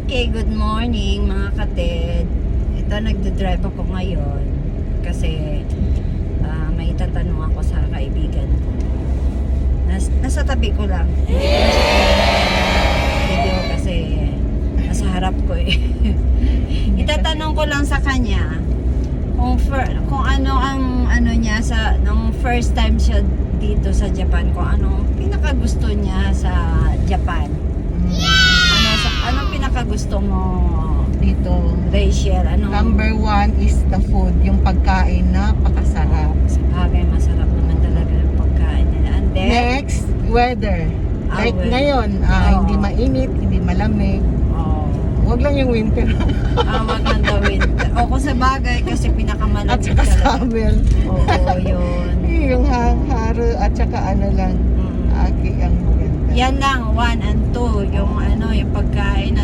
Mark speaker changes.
Speaker 1: Okay, good morning mga kated. Ito, nagdadrive ako ngayon kasi may tatanong ako sa kaibigan ko. Nasa tabi ko lang. Video kasi nasa harap ko eh. Itatanong ko lang sa kanya kung ano ang ano niya nung first time siya dito sa Japan, kung ano pinakagusto niya sa Japan. Ano pinakagusto mo dito, Rachel?
Speaker 2: Number 1 is the food, yung pagkain, napakasarap.
Speaker 1: Sabagay, masarap naman talaga yung pagkain nila. And then,
Speaker 2: Next, weather. Like
Speaker 1: weather.
Speaker 2: ngayon, hindi mainit, hindi malamig. Huwag lang yung winter.
Speaker 1: wag lang daw winter. O kung sabagay, kasi pinakamalamig
Speaker 2: At saka
Speaker 1: talaga.
Speaker 2: summer.
Speaker 1: Oo, yun.
Speaker 2: Yung haro at saka ano lang, aki ang maganda.
Speaker 1: Yan lang, 1 and 2, yung yung pagkain